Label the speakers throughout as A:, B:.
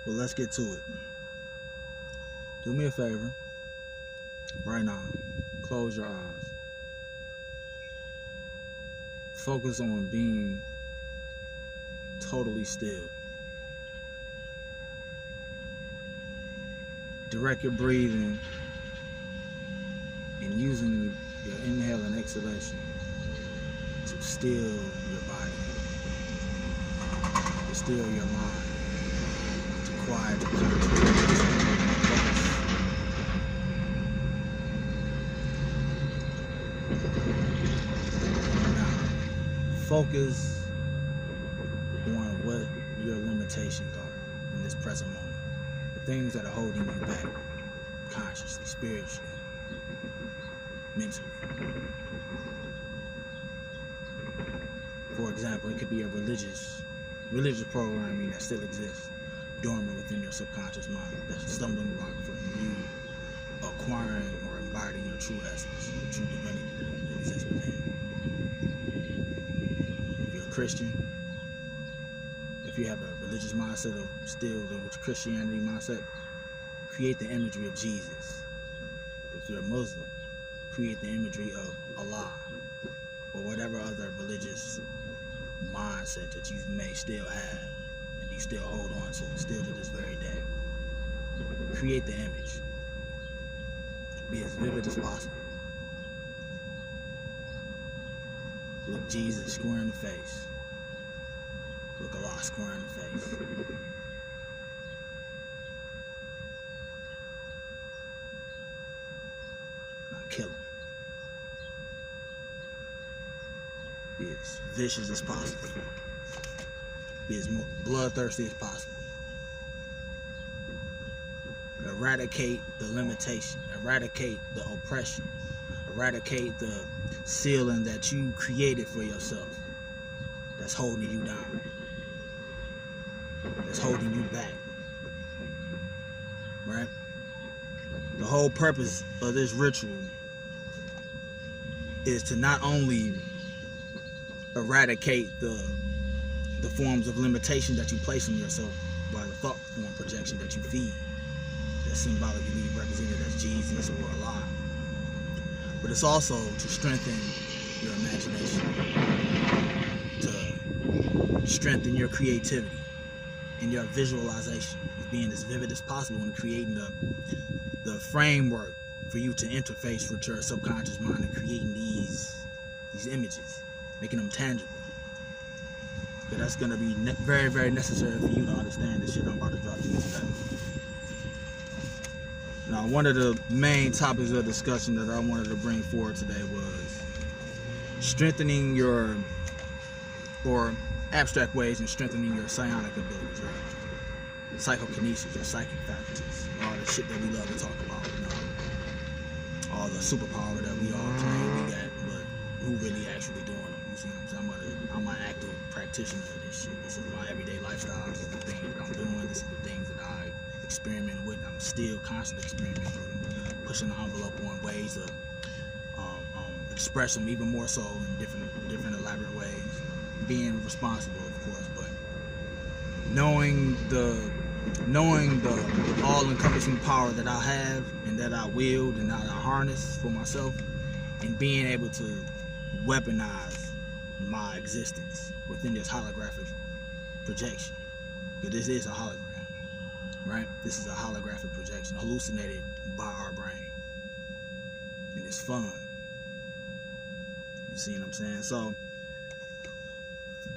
A: Well, let's get to it. Do me a favor right now. Close your eyes. Focus on being totally still. Direct your breathing and using your inhale and exhalation to still your body, to still your mind, to quiet your consciousness. Now, focus on what your limitations are in this present moment. The things that are holding you back, consciously, spiritually, mentally. For example, it could be a religious programming that still exists dormant within your subconscious mind. That's a stumbling block from you acquiring or embodying your true essence, your true divinity that exists within. If you're a Christian, if you have a religious mindset of still the Christianity mindset, create the imagery of Jesus. If you're a Muslim, create the imagery of Allah or whatever other religious mindset that you may still have and you still hold on to, still to this very day. Create the image. Be as vivid as possible. Look Jesus square in the face. Look Allah square in the face. Now kill him. Be as vicious as possible. Be as bloodthirsty as possible. Eradicate the limitation. Eradicate the oppression. Eradicate the ceiling that you created for yourself that's holding you down. That's holding you back. Right? The whole purpose of this ritual is to not only eradicate the forms of limitation that you place on yourself by the thought form projection that you feed, that's symbolically represented as Jesus or Allah, but it's also to strengthen your imagination, to strengthen your creativity and your visualization, of being as vivid as possible and creating the framework for you to interface with your subconscious mind and creating these images, making them tangible. But that's going to be very, very necessary for you to understand the shit I'm about to drop to you today. Now, one of the main topics of discussion that I wanted to bring forward today was strengthening your, or abstract ways in strengthening your psionic abilities, your psychokinesis, your psychic faculties, all the shit that we love to talk about, you know, all the superpower that we all claim we got, but who really actually doing them? You see what I'm saying? I'm an active practitioner of this shit. This is my everyday lifestyle. This is the things that I'm doing. This is the things that I experiment with. I'm still constantly experimenting with them, pushing the envelope on ways to express them even more so in different elaborate ways. Being responsible, of course, but knowing the all-encompassing power that I have and that I wield and that I harness for myself, and being able to weaponize my existence within this holographic projection. Because this is a hologram, right? This is a holographic projection hallucinated by our brain. And it's fun. You see what I'm saying? So,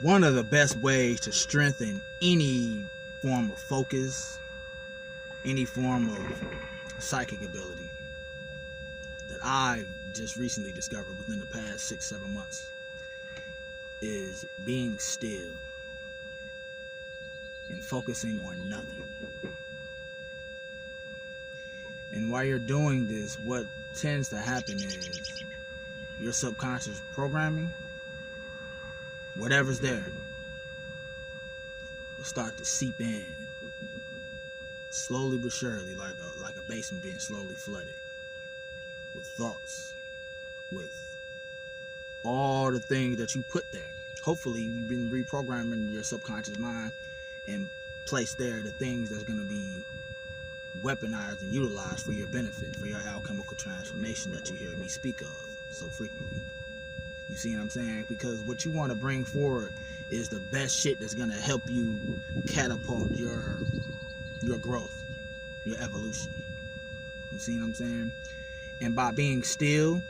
A: one of the best ways to strengthen any form of focus, any form of psychic ability that I've just recently discovered within the past 6-7 months is being still and focusing on nothing. And while you're doing this, what tends to happen is your subconscious programming, whatever's there, will start to seep in slowly but surely, like a basement being slowly flooded with thoughts, with all the things that you put there. Hopefully you've been reprogramming your subconscious mind and place there the things that's going to be weaponized and utilized for your benefit, for your alchemical transformation that you hear me speak of so frequently. You see what I'm saying? Because what you want to bring forward is the best shit that's going to help you catapult your growth, your evolution. You see what I'm saying? And by being still,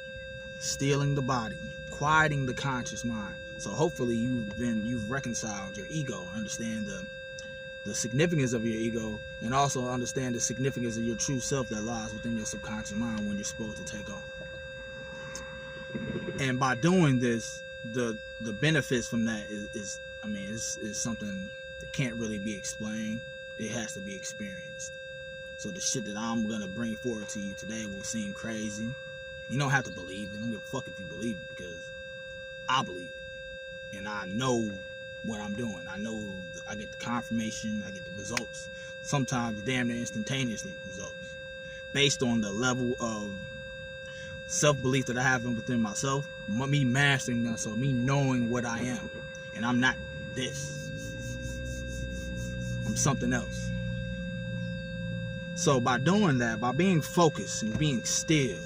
A: stilling the body, quieting the conscious mind. So hopefully you've reconciled your ego, understand the significance of your ego, and also understand the significance of your true self that lies within your subconscious mind when you're supposed to take off. And by doing this, the benefits from that is something that can't really be explained. It has to be experienced. So the shit that I'm gonna bring forward to you today will seem crazy. You don't have to believe it. I don't give a fuck if you believe it, because I believe it, and I know what I'm doing. I know I get the confirmation, I get the results. Sometimes damn near instantaneously results, based on the level of self-belief that I have within myself, me mastering myself, me knowing what I am, and I'm not this. I'm something else. So by doing that, by being focused and being still,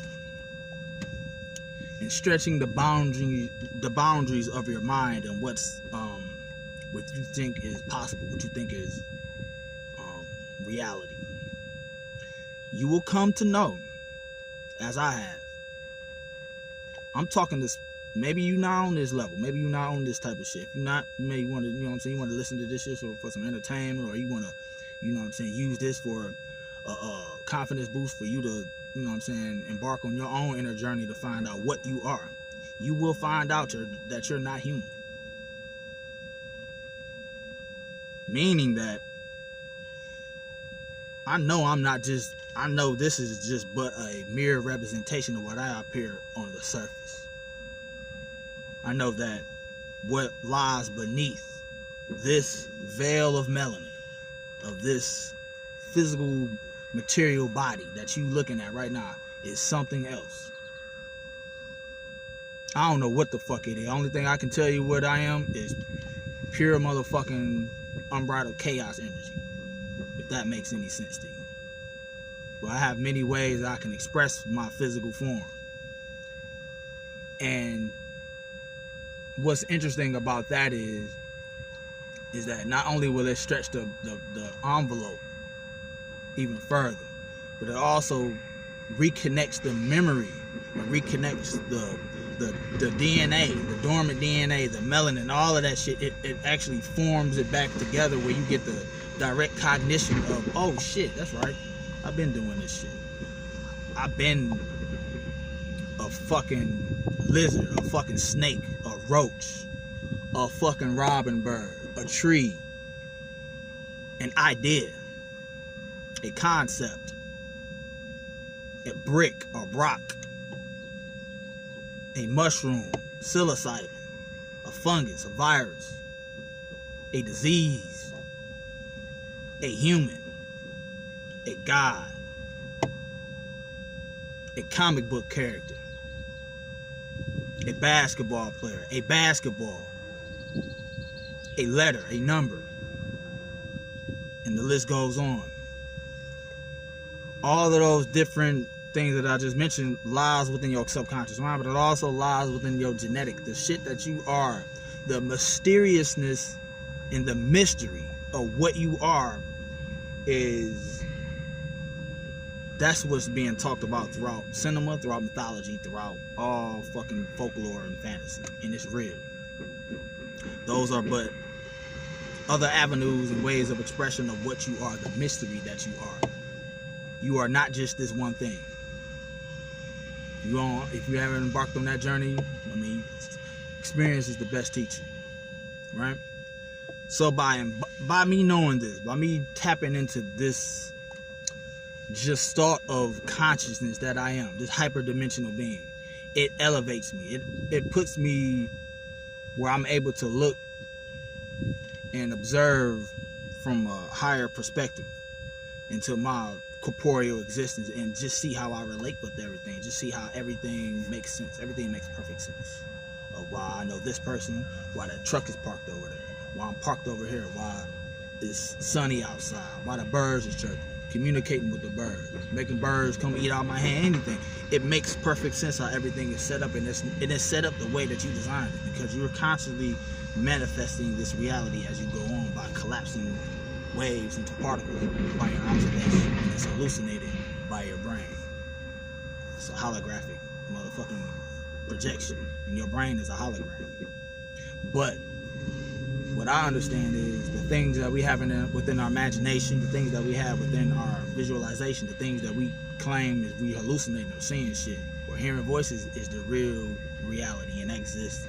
A: and stretching the boundaries of your mind and what you think is possible, what you think is reality, you will come to know, as I have. I'm talking this. Maybe you're not on this level. Maybe you're not on this type of shit. If you're not, maybe you want to, you know what I'm saying, you want to listen to this shit for some entertainment, or you want to, you know what I'm saying, use this for a confidence boost for you to, you know what I'm saying, embark on your own inner journey to find out what you are. You will find out that you're not human. Meaning that I know this is just but a mere representation of what I appear on the surface. I know that what lies beneath this veil of melanin, of this physical material body that you looking at right now, is something else. I don't know what the fuck it is. The only thing I can tell you what I am is pure motherfucking unbridled chaos energy, if that makes any sense to you. But I have many ways I can express my physical form. And what's interesting about that is that not only will it stretch the envelope even further, but it also reconnects the memory, and reconnects the DNA, the dormant DNA, the melanin, all of that shit. It actually forms it back together, where you get the direct cognition of, oh shit, that's right, I've been doing this shit. I've been a fucking lizard, a fucking snake, a roach, a fucking robin bird, a tree, an idea, a concept, a brick, a rock, a mushroom, psilocybin, a fungus, a virus, a disease, a human, a god, a comic book character, a basketball player, a basketball, a letter, a number, and the list goes on. All of those different things that I just mentioned lies within your subconscious mind, but it also lies within your genetic, the shit that you are, the mysteriousness and the mystery of what you are that's what's being talked about throughout cinema, throughout mythology, throughout all fucking folklore and fantasy, and it's real. Those are but other avenues and ways of expression of what you are, the mystery that you are. You are not just this one thing. If you haven't embarked on that journey, experience is the best teacher, right? So by me knowing this, by me tapping into this just thought of consciousness that I am, this hyperdimensional being, it elevates me. It puts me where I'm able to look and observe from a higher perspective into my corporeal existence, and just see how I relate with everything, just see how everything makes sense. Everything makes perfect sense of why I know this person, why that truck is parked over there, why I'm parked over here, why it's sunny outside, while the birds is chirping, communicating with the birds, making birds come eat out my hand, anything. It makes perfect sense how everything is set up, and it's set up the way that you designed it, because you're constantly manifesting this reality as you go on by collapsing waves into particles by your observation, and it's hallucinated by your brain. It's a holographic motherfucking projection, and your brain is a hologram. But what I understand is the things that we have within our imagination, the things that we have within our visualization, the things that we claim is we hallucinating or seeing shit or hearing voices is the real reality, and that exists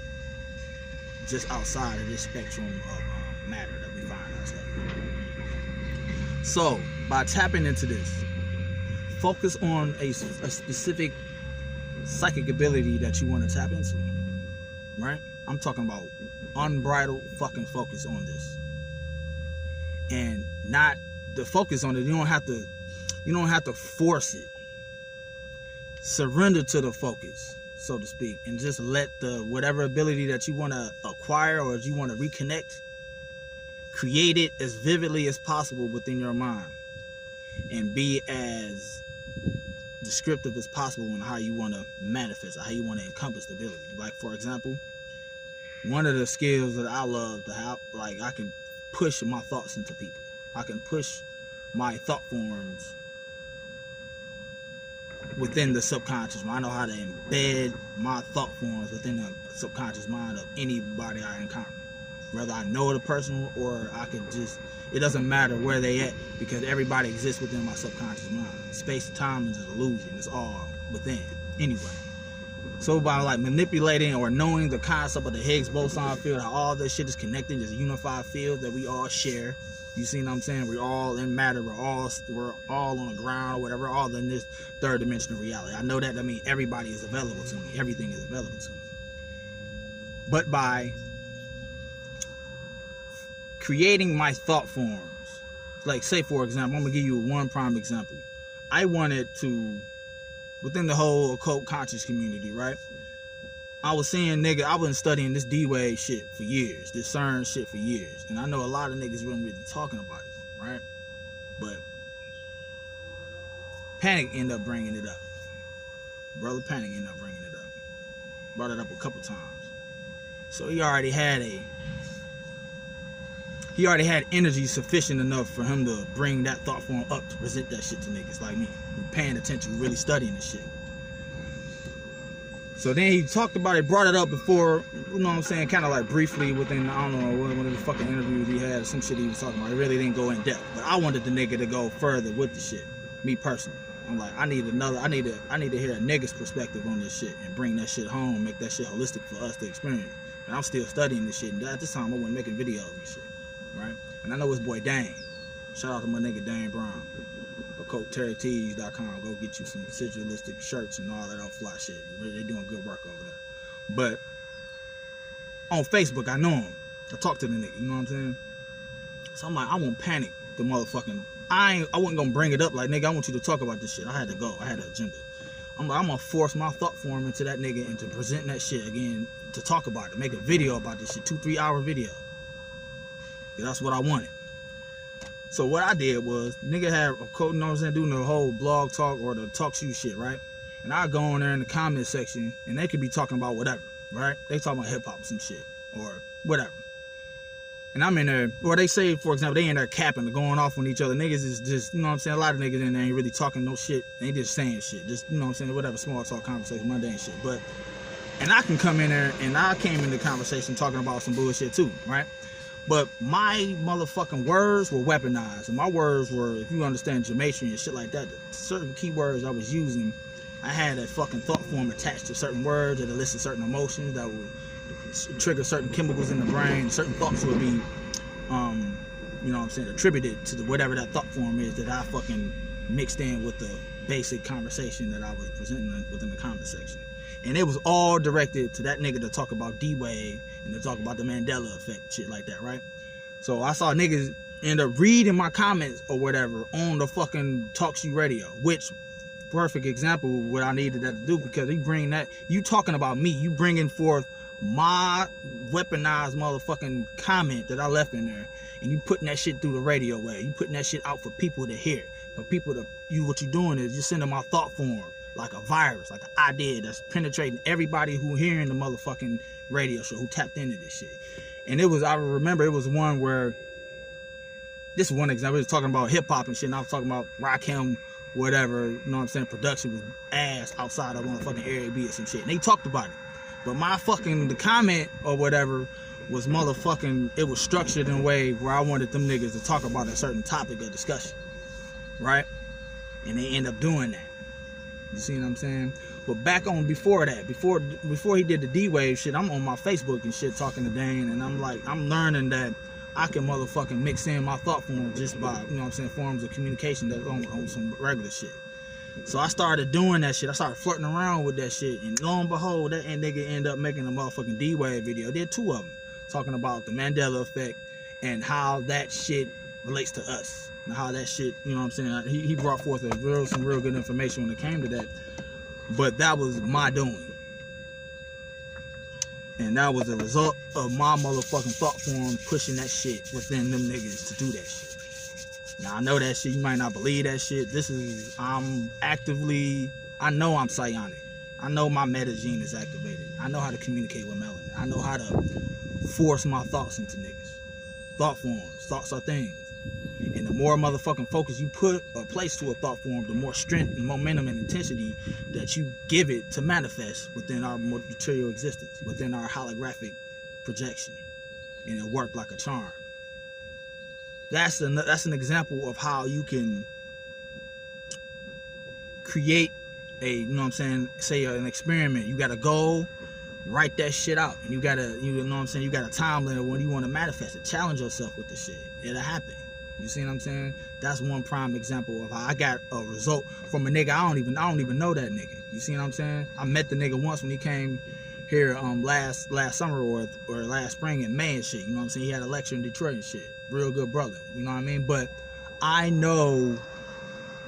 A: just outside of this spectrum of matter that we find ourselves in. So by tapping into this, focus on a specific psychic ability that you want to tap into, right? I'm talking about unbridled fucking focus on this, and not the focus on it. You don't have to force it. Surrender to the focus, so to speak, and just let the whatever ability that you want to acquire or you want to reconnect, create it as vividly as possible within your mind, and be as descriptive as possible on how you want to manifest, or how you want to encompass the ability. Like, for example, one of the skills that I love to have, like, I can push my thoughts into people. I can push my thought forms within the subconscious mind. I know how to embed my thought forms within the subconscious mind of anybody I encounter. Whether I know the person or I can just, it doesn't matter where they at, because everybody exists within my subconscious mind. Space and time is an illusion. It's all within anyway. So by like manipulating or knowing the concept of the Higgs boson field, how all this shit is connected, this unified field that we all share. You see what I'm saying? We're all in matter. We're all on the ground or whatever. All in this third dimensional reality. I know that. I mean, everybody is available to me. Everything is available to me. But by creating my thought forms, like say for example, I'm gonna give you one prime example. I wanted to, within the whole occult conscious community, right? I was seeing I've been studying this D-Wave shit for years, this CERN shit for years. And I know a lot of niggas weren't really talking about it, right? But Panic ended up bringing it up. Brother Panic ended up bringing it up. Brought it up a couple times. So he already had energy sufficient enough for him to bring that thought form up to present that shit to niggas like me, who paying attention, really studying this shit. So then he talked about it, brought it up before, you know what I'm saying, kind of like briefly within, I don't know, one of the fucking interviews he had, or some shit he was talking about. It really didn't go in depth, but I wanted the nigga to go further with the shit, me personally. I'm like, I need to hear a nigga's perspective on this shit and bring that shit home, make that shit holistic for us to experience. And I'm still studying this shit, and at this time I wasn't making videos and shit, right? And I know his boy Dane. Shout out to my nigga Dane Brown. OccultTerryTees.com. Go get you some sigillistic shirts and all that old fly shit. They're doing good work over there. But on Facebook, I know him. I talk to the nigga, you know what I'm saying? So I'm like, I won't panic the motherfucking. I wasn't gonna bring it up like, nigga, I want you to talk about this shit. I had to go. I had an agenda. I'm like, I'm gonna force my thought form into that nigga and to present that shit again, to talk about it, make a video about this shit, 2-3 hour video. That's what I wanted. So what I did was, nigga had a code, you know what I'm saying, doing the whole blog talk or the talk shoe shit, right? And I go in there in the comment section, and they could be talking about whatever, right? They talking about hip hop and some shit, or whatever. And I'm in there, or they say, for example, they in there capping or going off on each other. Niggas is just, you know what I'm saying, a lot of niggas in there ain't really talking no shit. They just saying shit, just, you know what I'm saying, whatever, small talk conversation, mundane shit. But, and I can come in there, and I came in the conversation talking about some bullshit too, right? But my motherfucking words were weaponized. And my words were, if you understand gematria and shit like that, certain keywords I was using, I had a fucking thought form attached to certain words that elicit certain emotions that would trigger certain chemicals in the brain. Certain thoughts would be, you know what I'm saying, attributed to whatever that thought form is that I fucking mixed in with the basic conversation that I was presenting within the comment section. And it was all directed to that nigga to talk about D-Wave and to talk about the Mandela effect, shit like that, right? So I saw niggas end up reading my comments or whatever on the fucking Talk Shoe Radio, which, perfect example of what I needed that to do, because you bring that, you talking about me, you bringing forth my weaponized motherfucking comment that I left in there, and you putting that shit through the radio wave. You putting that shit out for people to hear. For people to, what you're doing is you're sending my thought form like a virus, like an idea that's penetrating everybody who hearing the motherfucking radio show, who tapped into this shit. And it was, I remember it was one where, this is one example, we was talking about hip hop and shit, and I was talking about Rakim, whatever, you know what I'm saying, production was ass outside of motherfucking Eric B or some shit. And they talked about it. But my fucking, the comment or whatever was motherfucking, it was structured in a way where I wanted them niggas to talk about a certain topic of discussion. Right? And they end up doing that. You see what I'm saying? But back on before that, before he did the D-Wave shit, I'm on my Facebook and shit talking to Dane, and I'm like, I'm learning that I can motherfucking mix in my thought form just by, you know what I'm saying, forms of communication that's on some regular shit. So I started doing that shit. I started flirting around with that shit, and lo and behold, that nigga ended up making a motherfucking D-Wave video. Did 2 of them, talking about the Mandela effect and how that shit relates to us. And how that shit, you know what I'm saying, he brought forth some real good information when it came to that. But that was my doing. And that was a result of my motherfucking thought form pushing that shit within them niggas to do that shit. Now I know that shit, you might not believe that shit. I know I'm psionic. I know my meta gene is activated. I know how to communicate with melanin. I know how to force my thoughts into niggas. Thought forms, thoughts are things. And the more motherfucking focus you put or place to a thought form, the more strength and momentum and intensity that you give it to manifest within our material existence, within our holographic projection. And it worked like a charm. That's an example of how you can create a, you know what I'm saying, say an experiment. You got a goal, write that shit out. And you know what I'm saying, you got a time limit when you want to manifest it. Challenge yourself with the shit. It'll happen. You see what I'm saying? That's one prime example of how I got a result from a nigga I don't even know that nigga. You see what I'm saying? I met the nigga once when he came here last summer or last spring in May and shit. You know what I'm saying? He had a lecture in Detroit and shit. Real good brother. You know what I mean? But I know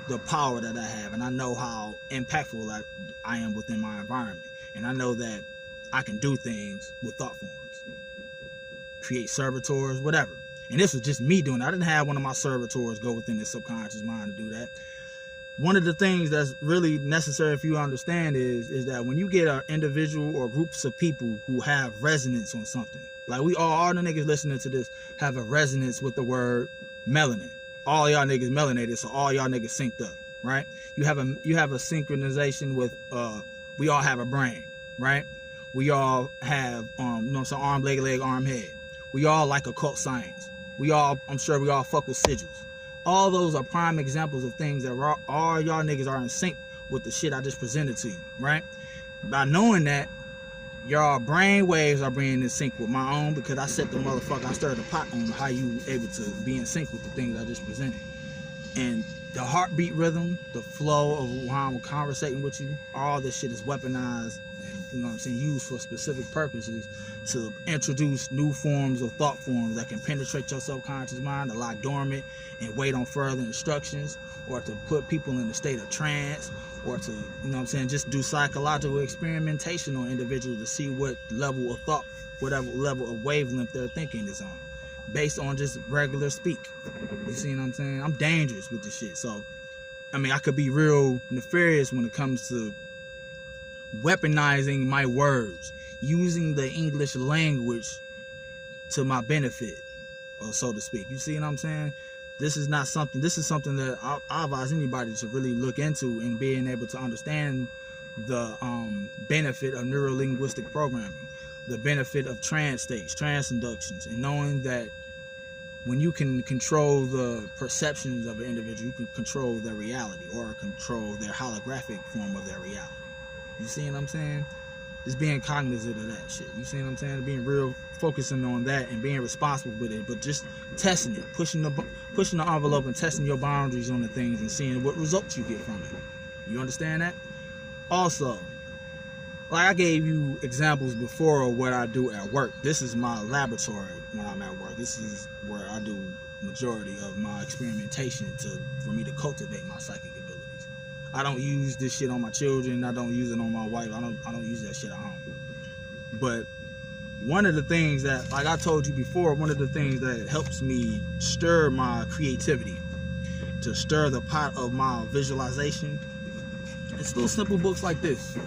A: the power that I have, and I know how impactful I am within my environment. And I know that I can do things with thought forms. Create servitors, whatever. And this was just me doing it. I didn't have one of my servitors go within the subconscious mind to do that. One of the things that's really necessary for you to understand is that when you get an individual or groups of people who have resonance on something, like we all the niggas listening to this have a resonance with the word melanin. All y'all niggas melanated, so all y'all niggas synced up, right? You have a synchronization with we all have a brain, right? We all have you know what I'm saying, arm, leg, arm, head. We all like occult science. I'm sure we all fuck with sigils. All those are prime examples of things that all y'all niggas are in sync with the shit I just presented to you, right? By knowing that, y'all brain waves are being in sync with my own, because I set the motherfucker, I stirred the pot on how you able to be in sync with the things I just presented. And the heartbeat rhythm, the flow of how I'm conversating with you, all this shit is weaponized and, you know what I'm saying, used for specific purposes to introduce new forms of thought forms that can penetrate your subconscious mind, to lie dormant and wait on further instructions, or to put people in a state of trance, or to, you know what I'm saying, just do psychological experimentation on individuals to see what level of thought, whatever level of wavelength their thinking is on, based on just regular speak. You see what I'm saying? I'm dangerous with this shit. So, I mean, I could be real nefarious when it comes to weaponizing my words, using the English language to my benefit, or so to speak. You see what I'm saying? This is something that I advise anybody to really look into, and being able to understand the benefit of neuro-linguistic programming, the benefit of trance states, trance inductions, and knowing that when you can control the perceptions of an individual, you can control their reality, or control their holographic form of their reality. You see what I'm saying? Just being cognizant of that shit. You see what I'm saying? Being real, focusing on that and being responsible with it, but just testing it, pushing the envelope and testing your boundaries on the things and seeing what results you get from it. You understand that? Also, like I gave you examples before of what I do at work. This is my laboratory when I'm at work. This is where I do majority of my experimentation for me to cultivate my psychic abilities. I don't use this shit on my children. I don't use it on my wife. I don't use that shit at home. But one of the things that, like I told you before, one of the things that helps me stir my creativity, to stir the pot of my visualization, it's little simple books like this.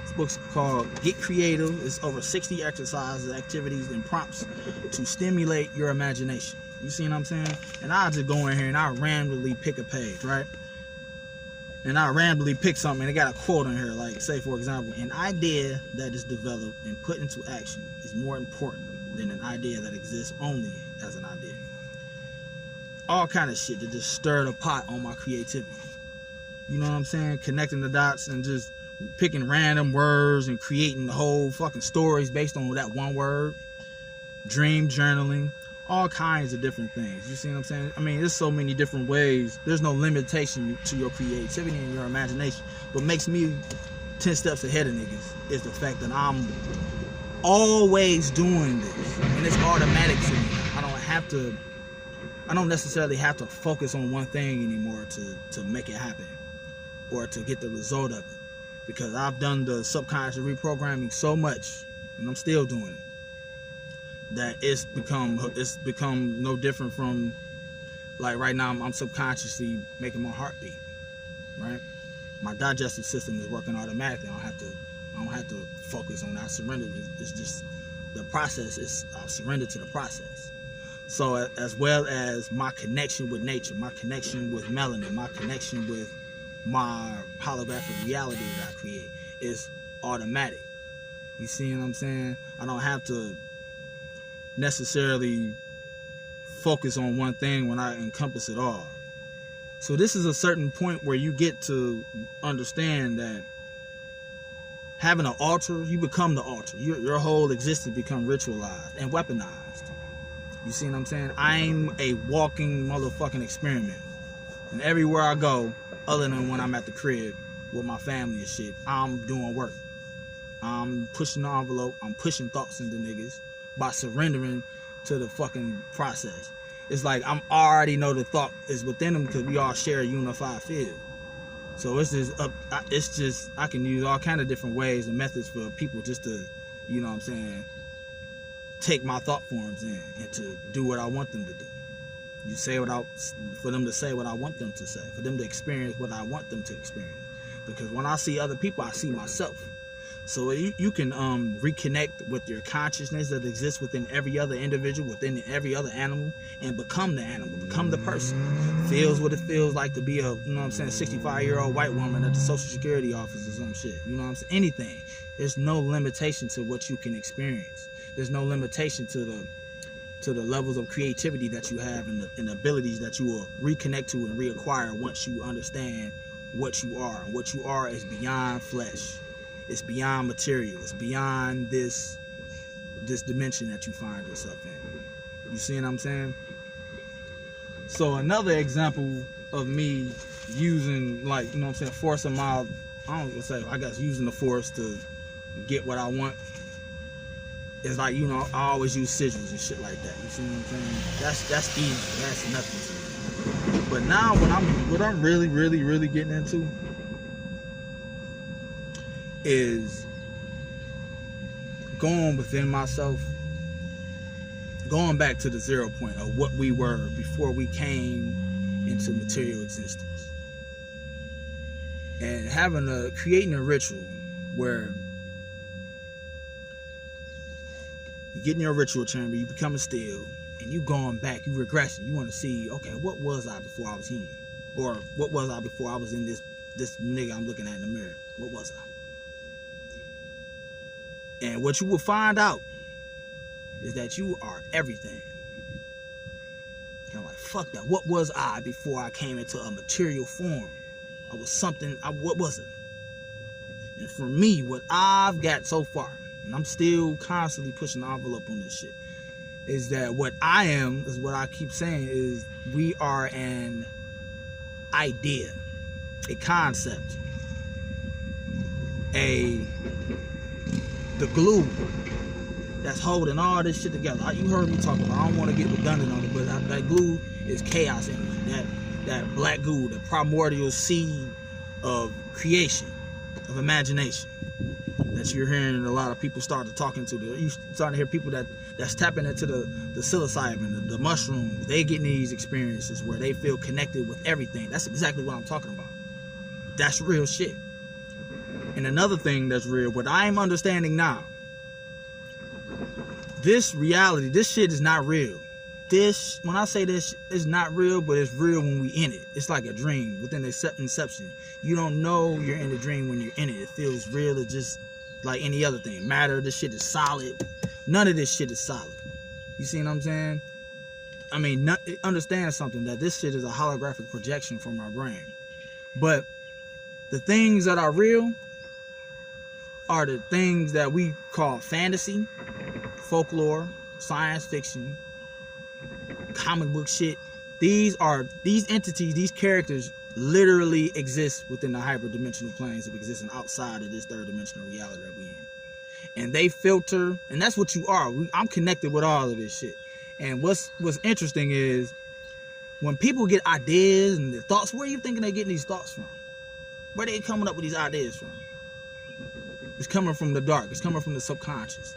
A: This book's called Get Creative. It's over 60 exercises, activities, and prompts to stimulate your imagination. You see what I'm saying? And I just go in here and I randomly pick a page, right? And I randomly pick something and it got a quote on here, like, say, for example, an idea that is developed and put into action is more important than an idea that exists only as an idea. All kind of shit to just stir the pot on my creativity. You know what I'm saying? Connecting the dots and just picking random words and creating the whole fucking stories based on that one word. Dream journaling. All kinds of different things. You see what I'm saying? I mean, there's so many different ways. There's no limitation to your creativity and your imagination. What makes me 10 steps ahead of niggas is the fact that I'm always doing this. And it's automatic to me. I don't necessarily have to focus on one thing anymore to make it happen or to get the result of it. Because I've done the subconscious reprogramming so much, and I'm still doing it, that it's become no different from, like, right now I'm subconsciously making my heart beat, right? My digestive system is working automatically. I don't have to focus on that. I surrender. It's just the process. I've surrendered to the process. So as well as my connection with nature, my connection with melanin, my connection with my holographic reality that I create is automatic. You see what I'm saying? I don't have to necessarily focus on one thing when I encompass it all. So this is a certain point where you get to understand that having an altar, you become the altar. Your whole existence become ritualized and weaponized. You see what I'm saying? I'm a walking motherfucking experiment. And everywhere I go, other than when I'm at the crib with my family and shit, I'm doing work. I'm pushing the envelope. I'm pushing thoughts into niggas by surrendering to the fucking process. It's like I already know the thought is within them because we all share a unified field. So it's just I can use all kind of different ways and methods for people just to, you know what I'm saying, take my thought forms in and to do what I want them to do. You say for them to say what I want them to say, for them to experience what I want them to experience. Because when I see other people, I see myself. So you can reconnect with your consciousness that exists within every other individual, within every other animal, and become the animal, become the person. Feels what it feels like to be a, you know what I'm saying, 65-year-old white woman at the Social Security office or some shit. You know what I'm saying? Anything. There's no limitation to what you can experience. There's no limitation to the levels of creativity that you have and the abilities that you will reconnect to and reacquire once you understand what you are. And what you are is beyond flesh. It's beyond material. It's beyond this dimension that you find yourself in. You see what I'm saying? So another example of me using, like, you know what I'm saying, forcing my, I guess using the force to get what I want is like, you know, I always use sigils and shit like that. You see what I'm saying? That's easy. That's nothing to me. But now what I'm really getting into is going within myself, going back to the 0 point of what we were before we came into material existence, and creating a ritual where you get in your ritual chamber, you become a still, and you going back, you regressing. You want to see, okay, what was I before I was human, or what was I before I was in this nigga I'm looking at in the mirror? What was I? And what you will find out is that you are everything. And I'm like, fuck that. What was I before I came into a material form? I was something. What was it? And for me, what I've got so far, and I'm still constantly pushing the envelope on this shit, is that what I am, is what I keep saying, is we are an idea, a concept, the glue that's holding all this shit together. You heard me talk about, I don't want to get redundant on it, but that glue is chaos energy. That black glue, the primordial seed of creation, of imagination. that you're hearing a lot of people start to talk into. You starting to hear people that's tapping into the psilocybin, the mushrooms. They getting these experiences where they feel connected with everything. That's exactly what I'm talking about. That's real shit. And another thing that's real, what I'm understanding now, this reality, this shit is not real. This, when I say this, it's not real, but it's real when we in it. It's like a dream within the inception. You don't know you're in the dream when you're in it. It feels real. It's just like any other thing. Matter, this shit is solid. None of this shit is solid. You see what I'm saying? I mean, understand something, that this shit is a holographic projection from our brain. But the things that are real are the things that we call fantasy, folklore, science fiction, comic book shit. These entities, these characters literally exist within the hyperdimensional planes of existence outside of this third dimensional reality that we in. And they filter, and that's what you are. I'm connected with all of this shit. And what's interesting is when people get ideas and their thoughts, where are you thinking they're getting these thoughts from? Where are they coming up with these ideas from? It's coming from the dark. It's coming from the subconscious.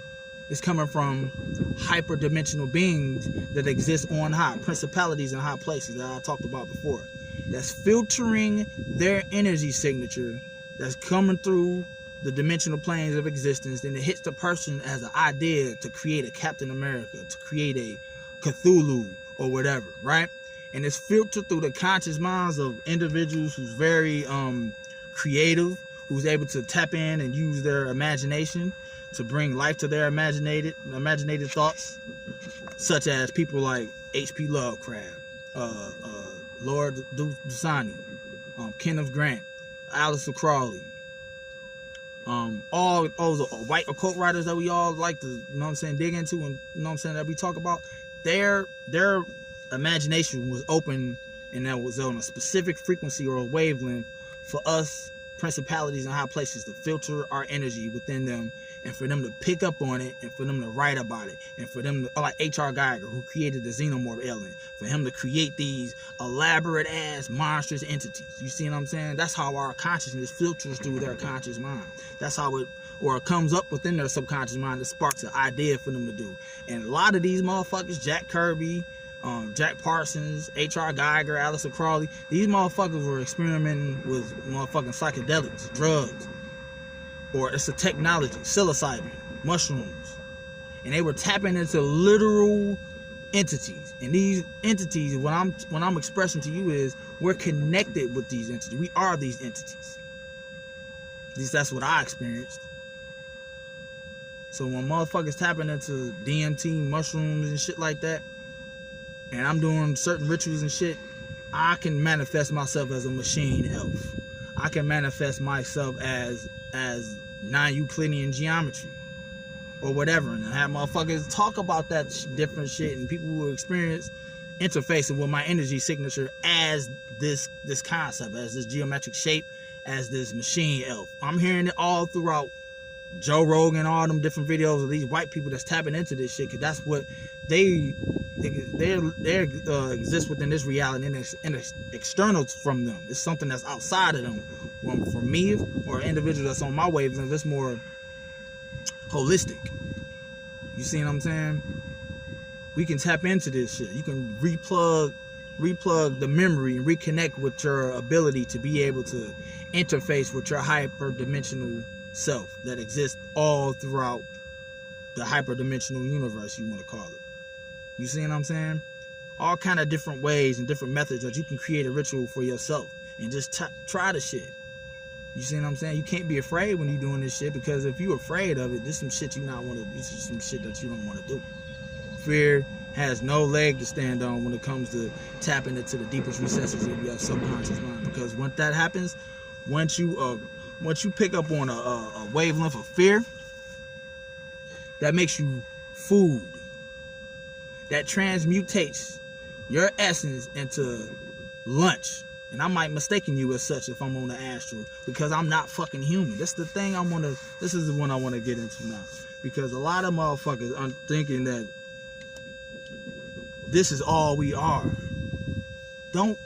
A: It's coming from hyperdimensional beings that exist on high, principalities in high places that I talked about before. That's filtering their energy signature that's coming through the dimensional planes of existence. Then it hits the person as an idea to create a Captain America, to create a Cthulhu or whatever, right? And it's filtered through the conscious minds of individuals who's very creative, who's able to tap in and use their imagination to bring life to their imaginated thoughts, such as people like H.P. Lovecraft, Lord Dusani, Kenneth Grant, Aleister Crowley, all those white occult writers that we all like to, dig into, and that we talk about. Their imagination was open, and that was on a specific frequency or a wavelength for us principalities and high places to filter our energy within them, and for them to pick up on it, and for them to write about it, and for them to, like H.R. Geiger, who created the xenomorph alien, for him to create these elaborate ass monstrous entities. You see what I'm saying? That's how our consciousness filters through their conscious mind. That's how it comes up within their subconscious mind. That sparks an idea for them to do. And a lot of these motherfuckers, Jack Kirby, Jack Parsons, H.R. Geiger, Aleister Crowley, these motherfuckers were experimenting with motherfucking psychedelics, drugs, or it's a technology, psilocybin, mushrooms, and they were tapping into literal entities. And these entities, what I'm expressing to you is, we're connected with these entities. We are these entities. At least that's what I experienced. So when motherfuckers tapping into DMT, mushrooms, and shit like that, and I'm doing certain rituals and shit, I can manifest myself as a machine elf. I can manifest myself as non-Euclidean geometry or whatever, and have motherfuckers talk about that different shit, and people will experience interfacing with my energy signature as this concept, as this geometric shape, as this machine elf. I'm hearing it all throughout Joe Rogan, all them different videos of these white people that's tapping into this shit, because that's what they exist within this reality, and it's external from them. It's something that's outside of them. Well, for me, or an individual that's on my wavelength, it's more holistic. You see what I'm saying? We can tap into this shit. You can replug the memory and reconnect with your ability to be able to interface with your hyperdimensional self that exists all throughout the hyperdimensional universe, you want to call it. You see what I'm saying? All kind of different ways and different methods that you can create a ritual for yourself and just try the shit. You see what I'm saying? You can't be afraid when you're doing this shit, because if you're afraid of it, this is some shit this is some shit that you don't want to do. Fear has no leg to stand on when it comes to tapping into the deepest recesses of your subconscious mind, because once that happens, once you pick up on a wavelength of fear, that makes you food. That transmutates your essence into lunch. And I might mistaken you as such if I'm on the astral, because I'm not fucking human. That's the thing this is the one I want to get into now. Because a lot of motherfuckers are thinking that this is all we are. Do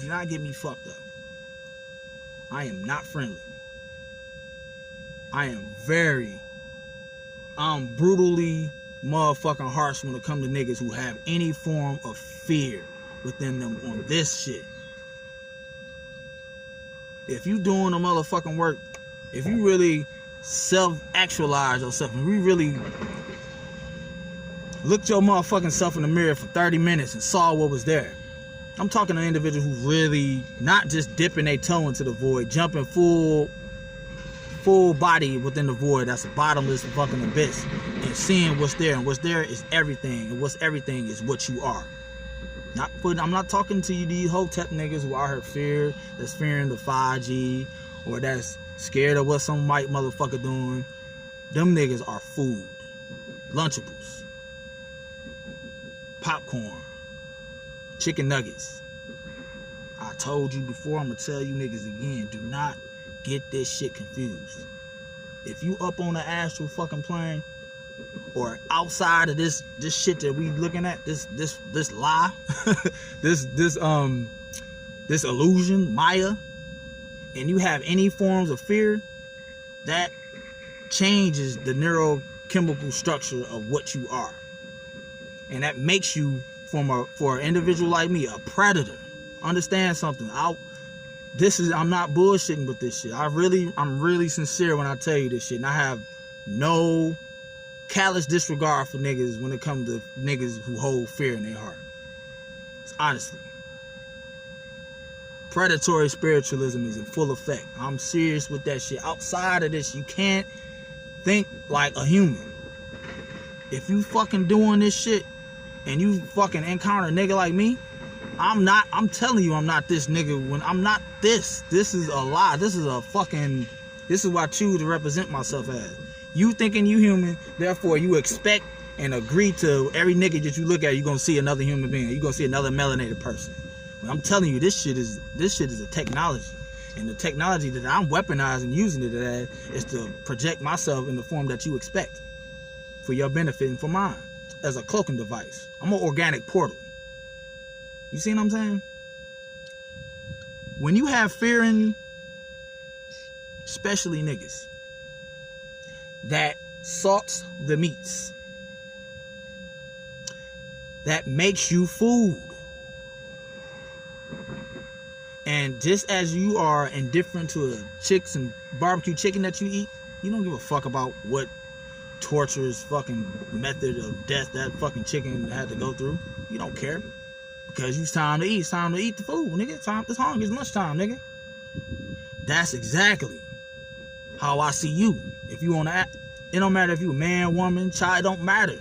A: not get me fucked up. I am not friendly. I'm brutally motherfucking harsh when it comes to niggas who have any form of fear within them on this shit. If you doing the motherfucking work, if you really self-actualize yourself, and we really looked your motherfucking self in the mirror for 30 minutes and saw what was there. I'm talking to individuals who really not just dipping their toe into the void, jumping full body within the void. That's a bottomless fucking abyss, and seeing what's there, and what's there is everything, and what's everything is what you are. I'm not talking to you these hotep niggas who out here that's fearing the 5G, or that's scared of what some white motherfucker doing. Them niggas are food, Lunchables, popcorn, chicken nuggets. I told you before, I'm gonna tell you niggas again, do not get this shit confused. If you up on the astral fucking plane, or outside of this shit that we looking at, this lie, this illusion, Maya, and you have any forms of fear, that changes the neurochemical structure of what you are, and that makes you, for an individual like me, a predator. Understand something? I'm not bullshitting with this shit. I'm really sincere when I tell you this shit, and I have no callous disregard for niggas when it comes to niggas who hold fear in their heart. Honestly, predatory spiritualism is in full effect. I'm serious with that shit. Outside of this, you can't think like a human. If you fucking doing this shit and you fucking encounter a nigga like me, I'm telling you, I'm not this nigga. When I'm not this is a lie. This is what I choose to represent myself as. You thinking you human, therefore you expect and agree to every nigga that you look at, you're gonna see another human being. You're gonna see another melanated person. When I'm telling you, this shit is a technology. And the technology that I'm weaponizing, using it as, is to project myself in the form that you expect, for your benefit and for mine, as a cloaking device. I'm an organic portal. You see what I'm saying? When you have fear in you, especially niggas, that salts the meats, that makes you food. And just as you are indifferent to a barbecue chicken that you eat, you don't give a fuck about what torturous fucking method of death that fucking chicken had to go through. You don't care. Because it's time to eat. It's time to eat the food, nigga. It's hungry. It's lunchtime, nigga. That's exactly how I see you. If you want to act, it don't matter if you a man, woman, child, it don't matter.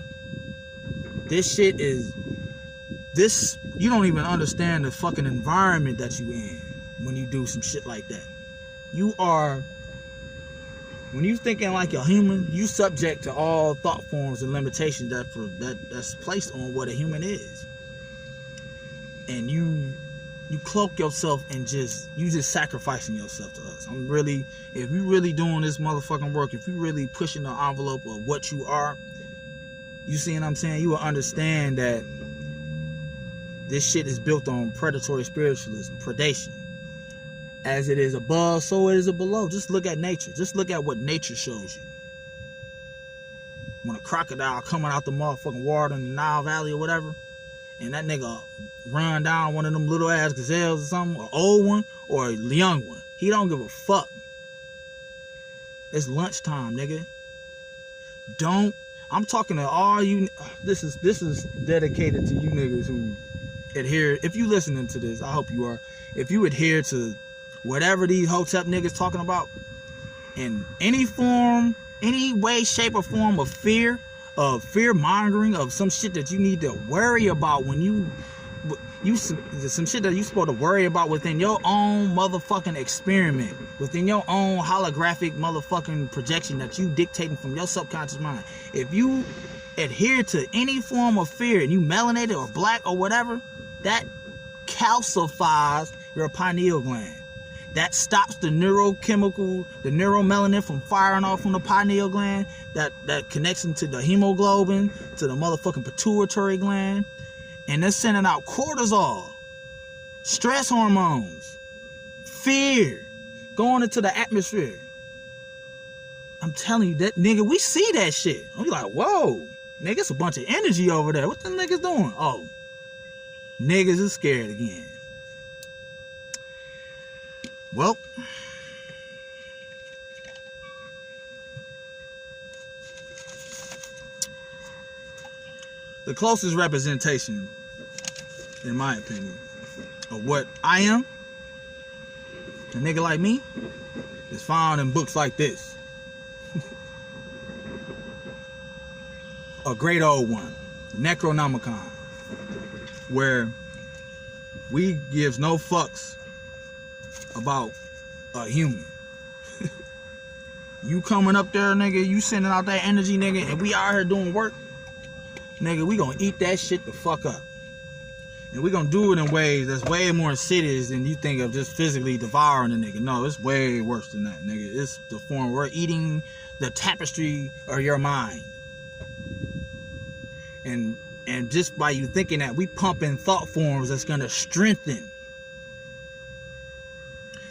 A: This shit is, you don't even understand the fucking environment that you in when you do some shit like that. When you thinking like a human, you subject to all thought forms and limitations that's placed on what a human is. And you cloak yourself and you just sacrificing yourself to us. If you really doing this motherfucking work, if you really pushing the envelope of what you are, you see what I'm saying? You will understand that this shit is built on predatory spiritualism, predation. As it is above, so it is below. Just look at nature. Just look at what nature shows you. When a crocodile coming out the motherfucking water in the Nile Valley or whatever, and that nigga run down one of them little ass gazelles or something, or old one, or a young one, he don't give a fuck. It's lunchtime, nigga. I'm talking to all you. This is dedicated to you niggas who adhere. If you listening to this, I hope you are. If you adhere to whatever these hotep niggas talking about, in any form, any way, shape, or form of fear mongering, of some shit that you need to worry about when you some shit that you supposed to worry about within your own motherfucking experiment, within your own holographic motherfucking projection that you dictating from your subconscious mind. If you adhere to any form of fear and you melanated or black or whatever, that calcifies your pineal gland. That stops the neuromelanin from firing off from the pineal gland. That connects into the hemoglobin, to the motherfucking pituitary gland. And they're sending out cortisol, stress hormones, fear, going into the atmosphere. I'm telling you that, nigga, we see that shit. I'm like, whoa, nigga, it's a bunch of energy over there. What the niggas doing? Oh, niggas is scared again. Well, the closest representation, in my opinion, of what I am, a nigga like me, is found in books like this. A great old one, Necronomicon, where we gives no fucks about a human. You coming up there, nigga, you sending out that energy, nigga, and we out here doing work, nigga, we gonna eat that shit the fuck up. And we gonna do it in ways that's way more insidious than you think of just physically devouring a nigga. No, it's way worse than that, nigga. It's the form, we're eating the tapestry of your mind. And just by you thinking that, we pumping thought forms that's gonna strengthen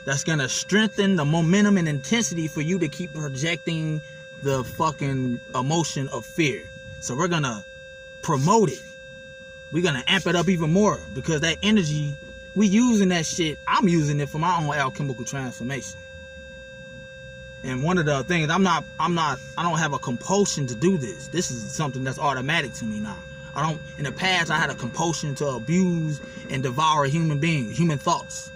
A: the momentum and intensity for you to keep projecting the fucking emotion of fear. So we're gonna promote it. We're gonna amp it up even more, because that energy, we using that shit. I'm using it for my own alchemical transformation. And one of the things, I don't have a compulsion to do this. This is something that's automatic to me now. In the past, I had a compulsion to abuse and devour human beings, human thoughts.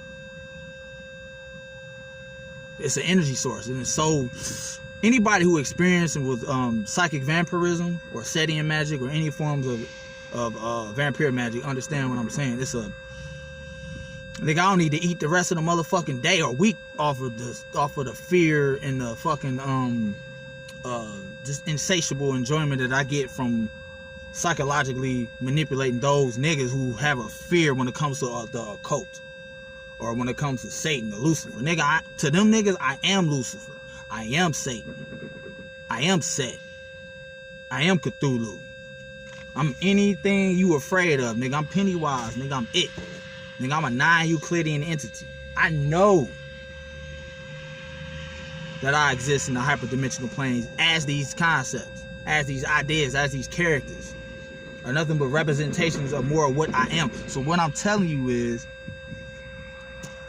A: It's an energy source. And so, anybody who experienced with psychic vampirism or Setian magic or any forms of vampire magic understand what I'm saying. I think I don't need to eat the rest of the motherfucking day or week off of the fear and the fucking just insatiable enjoyment that I get from psychologically manipulating those niggas who have a fear when it comes to the occult, or when it comes to Satan or Lucifer. Nigga, to them niggas, I am Lucifer. I am Satan. I am Set. I am Cthulhu. I'm anything you afraid of, nigga. I'm Pennywise, nigga. I'm it. Nigga, I'm a non-Euclidean entity. I know that I exist in the hyperdimensional planes as these concepts, as these ideas, as these characters are nothing but representations of more of what I am. So what I'm telling you is,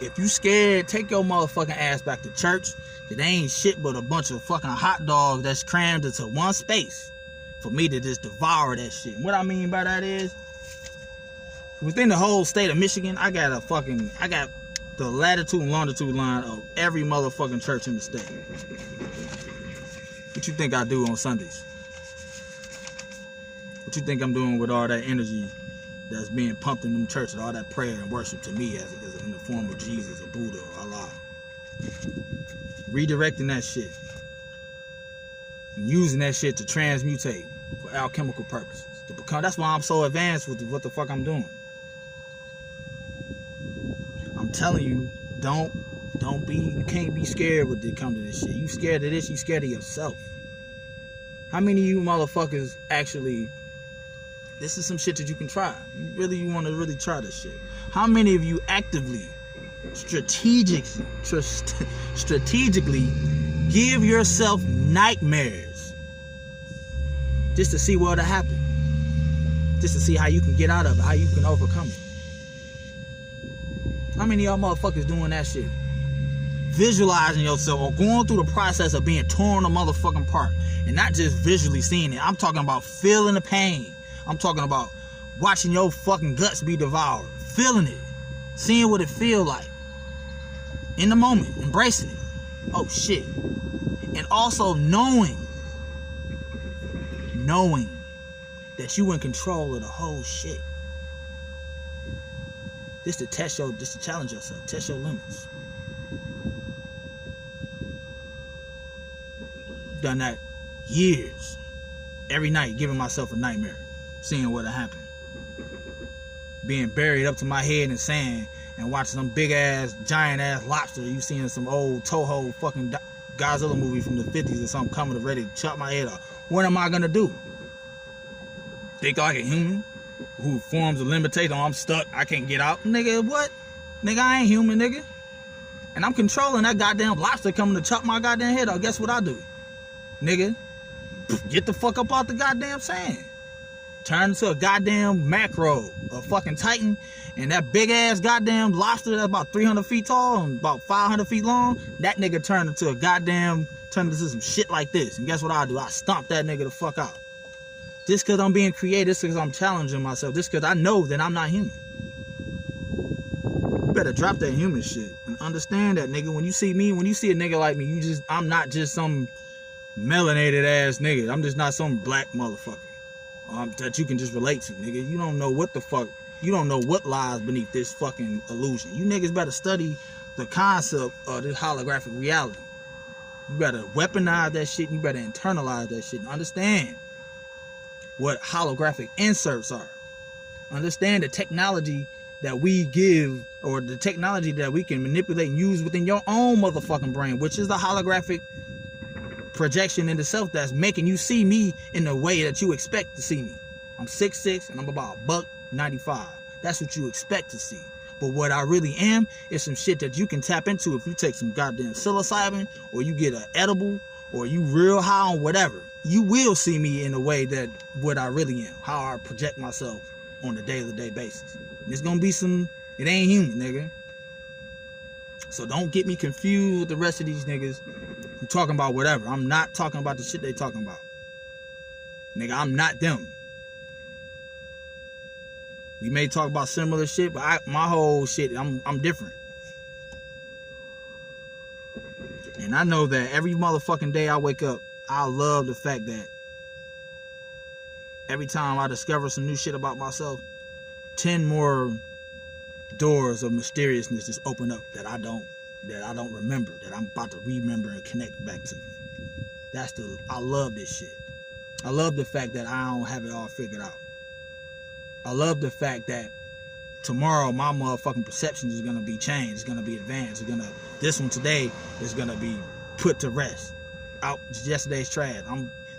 A: if you scared, take your motherfucking ass back to church. It ain't shit but a bunch of fucking hot dogs that's crammed into one space for me to just devour that shit. And what I mean by that is, within the whole state of Michigan, I got the latitude and longitude line of every motherfucking church in the state. What you think I do on Sundays? What you think I'm doing with all that energy that's being pumped in them churches, all that prayer and worship to me as in the form of Jesus or Buddha or Allah? Redirecting that shit and using that shit to transmutate for alchemical purposes. That's why I'm so advanced with what the fuck I'm doing. I'm telling you, you can't be scared when it comes to this shit. You scared of this, you scared of yourself. How many of you motherfuckers actually, this is some shit that you can try. You want to really try this shit. How many of you actively, strategically give yourself nightmares just to see what'll happen? Just to see how you can get out of it, how you can overcome it. How many of y'all motherfuckers doing that shit? Visualizing yourself or going through the process of being torn a motherfucking apart. And not just visually seeing it. I'm talking about feeling the pain. I'm talking about watching your fucking guts be devoured. Feeling it. Seeing what it feel like. In the moment. Embracing it. Oh shit. And also knowing that you in control of the whole shit. Just to challenge yourself, test your limits. Done that years. Every night, giving myself a nightmare, seeing what'll happen. Being buried up to my head in sand and watching some big ass, giant ass lobster you see in some old Toho fucking Godzilla movie from the 50s or something coming ready to chop my head off. What am I gonna do? Think like a human who forms a limitation? Oh, I'm stuck, I can't get out. Nigga, what? Nigga, I ain't human, nigga. And I'm controlling that goddamn lobster coming to chop my goddamn head off. Guess what I do? nigga. Get the fuck up out the goddamn sand. Turn into a goddamn macro, a fucking titan, and that big ass goddamn lobster that's about 300 feet tall and about 500 feet long, that nigga turned into some shit like this. And guess what I do? I stomp that nigga the fuck out. Just because I'm being creative, just because I'm challenging myself, just because I know that I'm not human. You better drop that human shit and understand that, nigga. When you see me, when you see a nigga like me, I'm not just some melanated ass nigga. I'm just not some black motherfucker that you can just relate to, nigga. You don't know what the fuck, you don't know what lies beneath this fucking illusion. You niggas better study the concept of this holographic reality. You better weaponize that shit, and you better internalize that shit and understand what holographic inserts are. Understand the technology that we give, or the technology that we can manipulate and use within your own motherfucking brain, which is the holographic projection in itself that's making you see me in the way that you expect to see me. I'm 6'6" and I'm about $195. That's what you expect to see. But what I really am is some shit that you can tap into if you take some goddamn psilocybin, or you get an edible, or you real high on whatever. You will see me in the way that what I really am, how I project myself on a day-to-day basis. And it's gonna be it ain't human, nigga. So don't get me confused with the rest of these niggas who talking about whatever. I'm not talking about the shit they talking about. Nigga, I'm not them. We may talk about similar shit, but my whole shit, I'm different. And I know that every motherfucking day I wake up, I love the fact that every time I discover some new shit about myself, 10 more doors of mysteriousness just open up that I don't remember, that I'm about to remember and connect back to. I love this shit. I love the fact that I don't have it all figured out. I love the fact that tomorrow my motherfucking perception is gonna be changed, it's gonna be advanced, this one today is gonna be put to rest. Out yesterday's trash.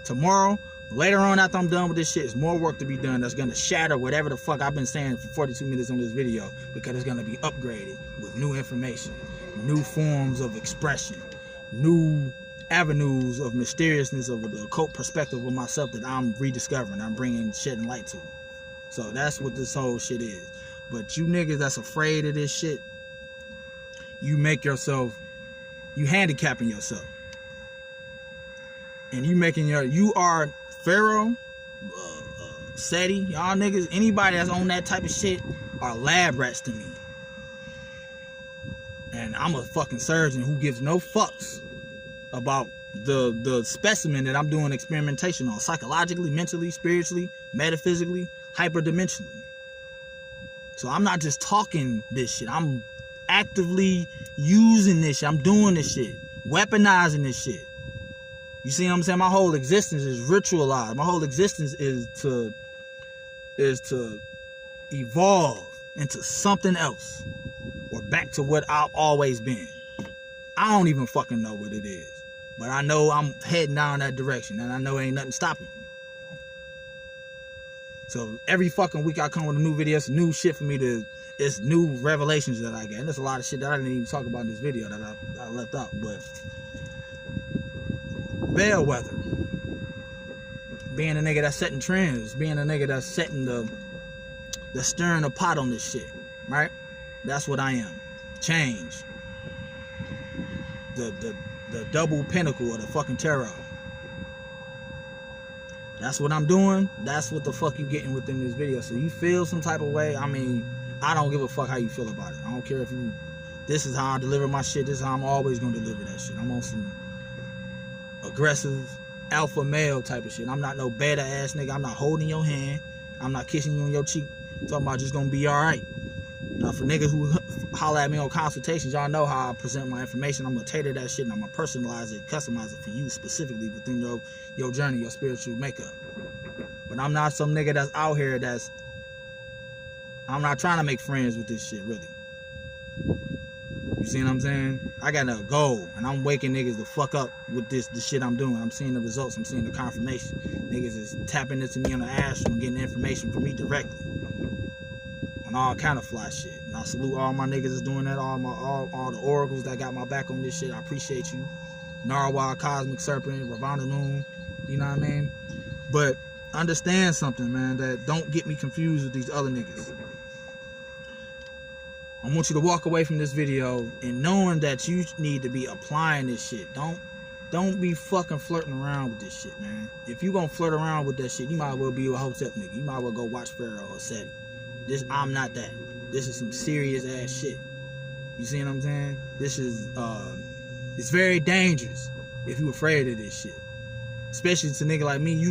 A: Tomorrow, later on after I'm done with this shit, there's more work to be done that's gonna shatter whatever the fuck I've been saying for 42 minutes on this video, because it's gonna be upgraded with new information, new forms of expression, new avenues of mysteriousness of the occult perspective of myself that I'm rediscovering, I'm shedding light to. So that's what this whole shit is. But you niggas that's afraid of this shit, you handicapping yourself. And you are Pharaoh, SETI, y'all niggas, anybody that's on that type of shit are lab rats to me. And I'm a fucking surgeon who gives no fucks about the specimen that I'm doing experimentation on, psychologically, mentally, spiritually, metaphysically, hyperdimensionally. So I'm not just talking this shit. I'm actively using this shit. I'm doing this shit, weaponizing this shit. You see what I'm saying? My whole existence is ritualized. My whole existence is to evolve into something else, or back to what I've always been. I don't even fucking know what it is, but I know I'm heading down that direction, and I know ain't nothing stopping me. So every fucking week I come with a new video. It's new shit for me it's new revelations that I get. And there's a lot of shit that I didn't even talk about in this video that I left out. But Bellwhether, being a nigga that's setting trends, being a nigga that's setting the stirring the pot on this shit, right? That's what I am. Change. The double pinnacle of the fucking tarot. That's what I'm doing. That's what the fuck you getting within this video. So you feel some type of way, I mean, I don't give a fuck how you feel about it. I don't care if this is how I deliver my shit. This is how I'm always gonna deliver that shit. I'm on some aggressive alpha male type of shit. I'm not no beta ass nigga. I'm not holding your hand. I'm not kissing you on your cheek. I'm talking about just gonna be alright. Now for niggas who holler at me on consultations, y'all know how I present my information. I'm gonna tailor that shit and I'm gonna personalize it, customize it for you specifically within your journey, your spiritual makeup. But I'm not some nigga that's out here I'm not trying to make friends with this shit, really. You see what I'm saying? I got a goal, and I'm waking niggas the fuck up with the shit I'm doing. I'm seeing the results, I'm seeing the confirmation. Niggas is tapping into me on the astral and getting information from me directly. On all kind of fly shit. And I salute all my niggas that's doing that, all the oracles that got my back on this shit. I appreciate you. Narwhal, Cosmic Serpent, Ravana Noon, you know what I mean? But understand something, man, that don't get me confused with these other niggas. I want you to walk away from this video and knowing that you need to be applying this shit. Don't be fucking flirting around with this shit, man. If you gonna flirt around with that shit, you might as well be a Hotep nigga. You might as well go watch Pharaoh or Seti. I'm not that. This is some serious ass shit. You see what I'm saying? This is, it's very dangerous if you afraid of this shit. Especially to a nigga like me,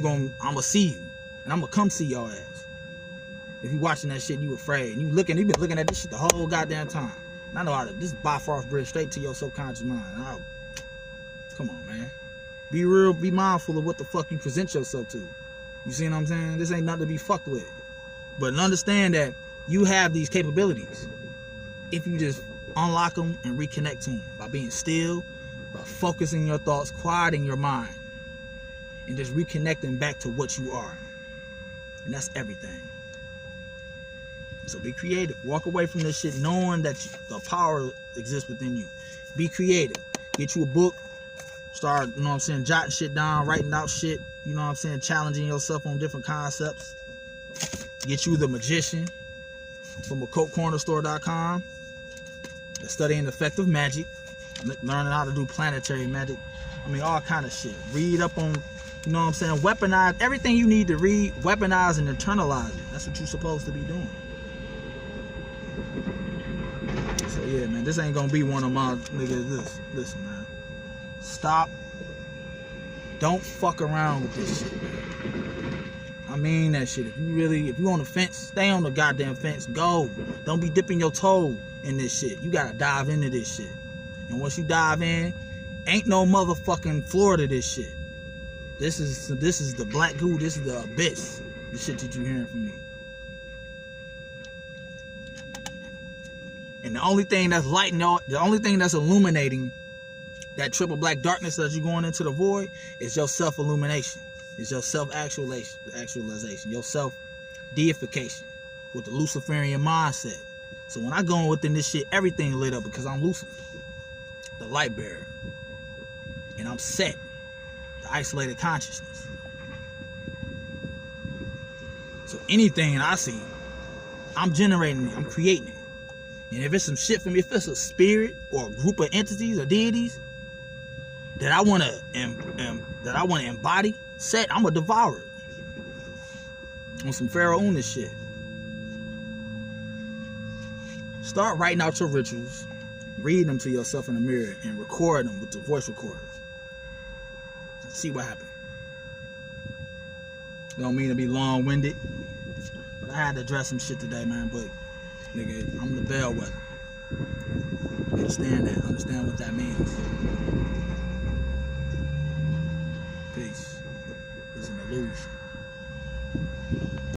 A: I'ma see you. And I'ma come see your ass. If you watching that shit and you afraid, and you've been looking at this shit the whole goddamn time. And I know how to, this is Bifrost Bridge straight to your subconscious mind. Come on, man. Be real, be mindful of what the fuck you present yourself to. You see what I'm saying? This ain't nothing to be fucked with. But understand that you have these capabilities if you just unlock them and reconnect to them by being still, by focusing your thoughts, quieting your mind, and just reconnecting back to what you are. And that's everything. So be creative. Walk away from this shit knowing that the power exists within you. Be creative. Get you a book. Start, you know what I'm saying, jotting shit down, writing out shit, you know what I'm saying, challenging yourself on different concepts. Get you The Magician from occultcornerstore.com. Studying effective magic, learning how to do planetary magic. I mean, all kind of shit. Read up on, you know what I'm saying, weaponize everything you need to read, weaponize and internalize it. That's what you're supposed to be doing. So yeah, man, this ain't gonna be one of my niggas. Listen, man. Stop. Don't fuck around with this shit, man. I mean that shit. If you on the fence, stay on the goddamn fence. Go. Don't be dipping your toe in this shit. You gotta dive into this shit. And once you dive in, ain't no motherfucking floor to this shit. This is the black goo. This is the abyss. The shit that you hearing from me. And the only thing that's lighting y'all, the only thing that's illuminating that triple black darkness that you're going into the void is your self-illumination. It's your self-actualization, your self-deification with the Luciferian mindset. So when I go in within this shit, everything lit up because I'm Lucifer, the light bearer. And I'm set, the isolated consciousness. So anything I see, I'm generating it, I'm creating it. And if it's some shit for me, if it's a spirit or a group of entities or deities that I want to embody, set, I'm gonna devour it on some Pharaoh Unis shit. Start writing out your rituals, read them to yourself in the mirror, and record them with the voice recorder. See what happens. Don't mean to be long-winded, but I had to address some shit today, man. But nigga, I'm the Bellwhether. Understand that. Understand what that means. Peace. It's an illusion.